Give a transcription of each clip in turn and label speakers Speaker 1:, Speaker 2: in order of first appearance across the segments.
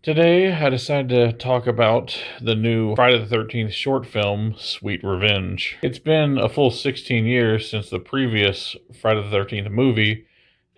Speaker 1: Today, I decided to talk about the new Friday the 13th short film, Sweet Revenge. It's been a full 16 years since the previous Friday the 13th movie,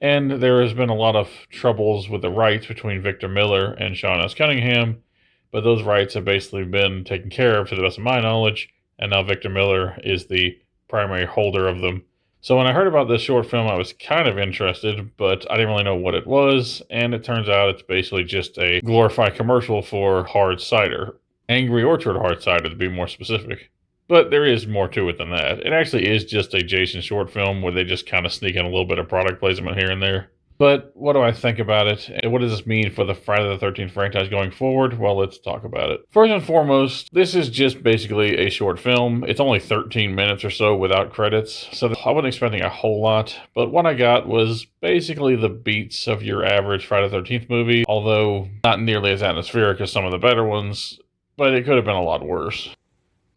Speaker 1: and there has been a lot of troubles with the rights between Victor Miller and Sean S. Cunningham, but those rights have basically been taken care of to the best of my knowledge, and now Victor Miller is the primary holder of them. So when I heard about this short film, I was kind of interested, but I didn't really know what it was, and it turns out it's basically just a glorified commercial for hard cider. Angry Orchard hard cider, to be more specific. But there is more to it than that. It actually is just a Jason short film where they just kind of sneak in a little bit of product placement here and there. But what do I think about it? And what does this mean for the Friday the 13th franchise going forward? Well, let's talk about it. First and foremost, this is just basically a short film. It's only 13 minutes or so without credits, so I wasn't expecting a whole lot. But what I got was basically the beats of your average Friday the 13th movie, although not nearly as atmospheric as some of the better ones, but it could have been a lot worse.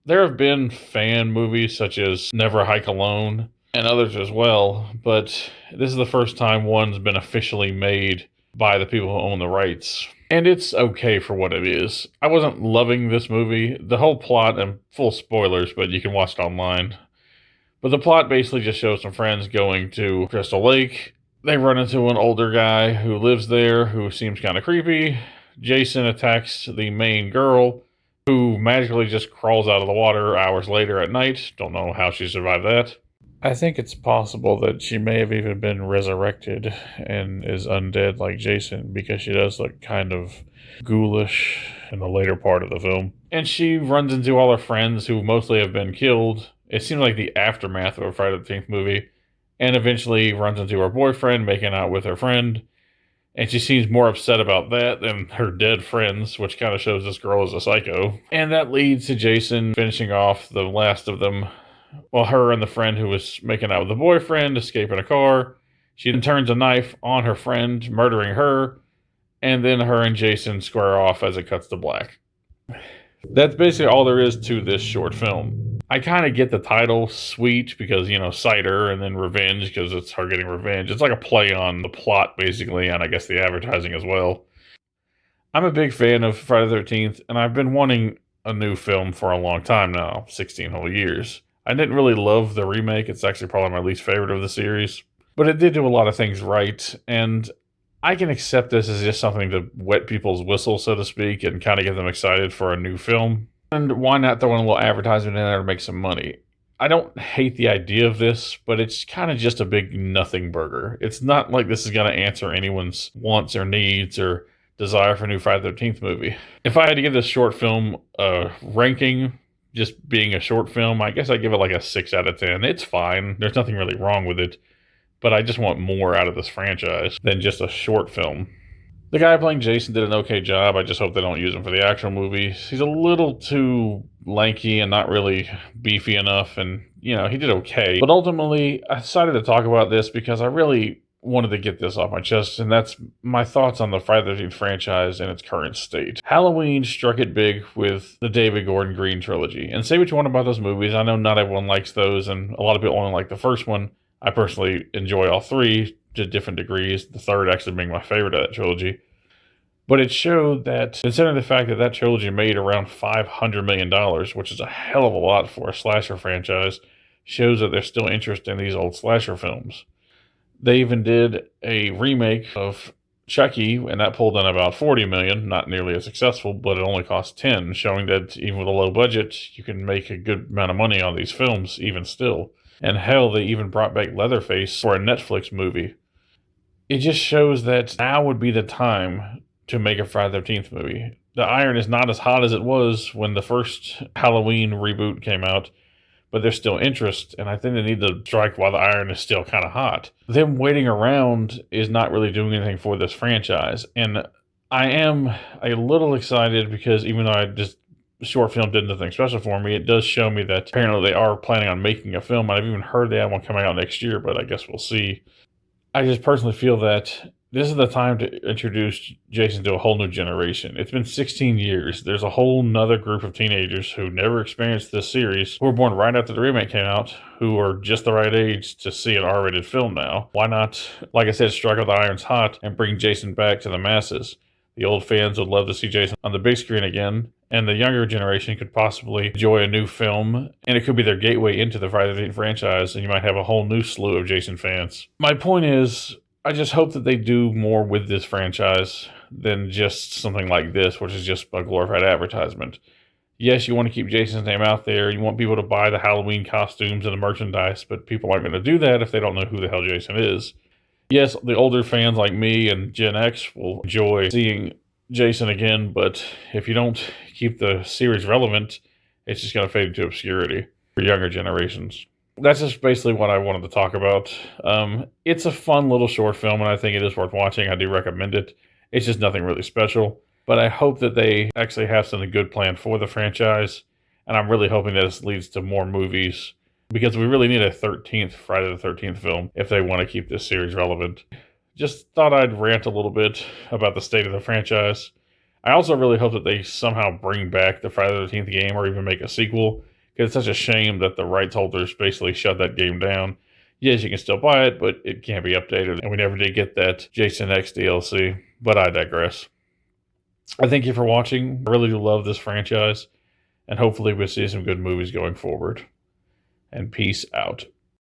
Speaker 1: There have been fan movies such as Never Hike Alone, and others as well, but this is the first time one's been officially made by the people who own the rights. And it's okay for what it is. I wasn't loving this movie. The whole plot, and full spoilers, but you can watch it online. But the plot basically just shows some friends going to Crystal Lake. They run into an older guy who lives there who seems kind of creepy. Jason attacks the main girl, who magically just crawls out of the water hours later at night. Don't know how she survived that. I think it's possible that she may have even been resurrected and is undead like Jason, because she does look kind of ghoulish in the later part of the film. And she runs into all her friends who mostly have been killed. It seems like the aftermath of a Friday the 13th movie. And eventually runs into her boyfriend making out with her friend. And she seems more upset about that than her dead friends, which kind of shows this girl is a psycho. And that leads to Jason finishing off the last of them. While her and the friend who was making out with the boyfriend escape in a car, she then turns a knife on her friend, murdering her, and then her and Jason square off as it cuts to black. That's basically all there is to this short film. I kind of get the title, Sweet, because, cider, and then Revenge, because it's her getting revenge. It's like a play on the plot, basically, and I guess the advertising as well. I'm a big fan of Friday the 13th, and I've been wanting a new film for a long time now, 16 whole years. I didn't really love the remake. It's actually probably my least favorite of the series. But it did do a lot of things right, and I can accept this as just something to wet people's whistle, so to speak, and kind of get them excited for a new film. And why not throw in a little advertisement in there to make some money? I don't hate the idea of this, but it's kind of just a big nothing burger. It's not like this is going to answer anyone's wants or needs or desire for a new Friday the 13th movie. If I had to give this short film a ranking, just being a short film, I guess I'd give it like a 6 out of 10. It's fine. There's nothing really wrong with it. But I just want more out of this franchise than just a short film. The guy playing Jason did an okay job. I just hope they don't use him for the actual movie. He's a little too lanky and not really beefy enough. And, he did okay. But ultimately, I decided to talk about this because I really wanted to get this off my chest, and that's my thoughts on the Friday the 13th franchise in its current state. Halloween struck it big with the David Gordon Green trilogy, and say what you want about those movies. I know not everyone likes those, and a lot of people only like the first one. I personally enjoy all three to different degrees, the third actually being my favorite of that trilogy. But it showed that, considering the fact that that trilogy made around $500 million, which is a hell of a lot for a slasher franchise, shows that there's still interest in these old slasher films. They even did a remake of Chucky, and that pulled in about $40 million, not nearly as successful, but it only cost 10, showing that even with a low budget, you can make a good amount of money on these films, even still. And hell, they even brought back Leatherface for a Netflix movie. It just shows that now would be the time to make a Friday the 13th movie. The iron is not as hot as it was when the first Halloween reboot came out, but there's still interest, and I think they need to strike while the iron is still kind of hot. Them waiting around is not really doing anything for this franchise, and I am a little excited because even though this short film did nothing special for me, it does show me that apparently they are planning on making a film. I've even heard they have one coming out next year, but I guess we'll see. I just personally feel that this is the time to introduce Jason to a whole new generation. It's been 16 years. There's a whole nother group of teenagers who never experienced this series, who were born right after the remake came out, who are just the right age to see an R-rated film now. Why not, like I said, strike while the iron's hot and bring Jason back to the masses? The old fans would love to see Jason on the big screen again, and the younger generation could possibly enjoy a new film, and it could be their gateway into the Friday the 13th franchise, and you might have a whole new slew of Jason fans. My point is, I just hope that they do more with this franchise than just something like this, which is just a glorified advertisement. Yes, you want to keep Jason's name out there. You want people to buy the Halloween costumes and the merchandise, but people aren't going to do that if they don't know who the hell Jason is. Yes, the older fans like me and Gen X will enjoy seeing Jason again, but if you don't keep the series relevant, it's just going to fade into obscurity for younger generations. That's just basically what I wanted to talk about. It's a fun little short film, and I think it is worth watching. I do recommend it. It's just nothing really special, but I hope that they actually have something good planned for the franchise, and I'm really hoping that this leads to more movies, because we really need a 13th Friday the 13th film if they want to keep this series relevant. Just thought I'd rant a little bit about the state of the franchise. I also really hope that they somehow bring back the Friday the 13th game or even make a sequel, because it's such a shame that the rights holders basically shut that game down. Yes, you can still buy it, but it can't be updated, and we never did get that Jason X DLC, but I digress. I thank you for watching. I really do love this franchise, and hopefully we'll see some good movies going forward. And peace out.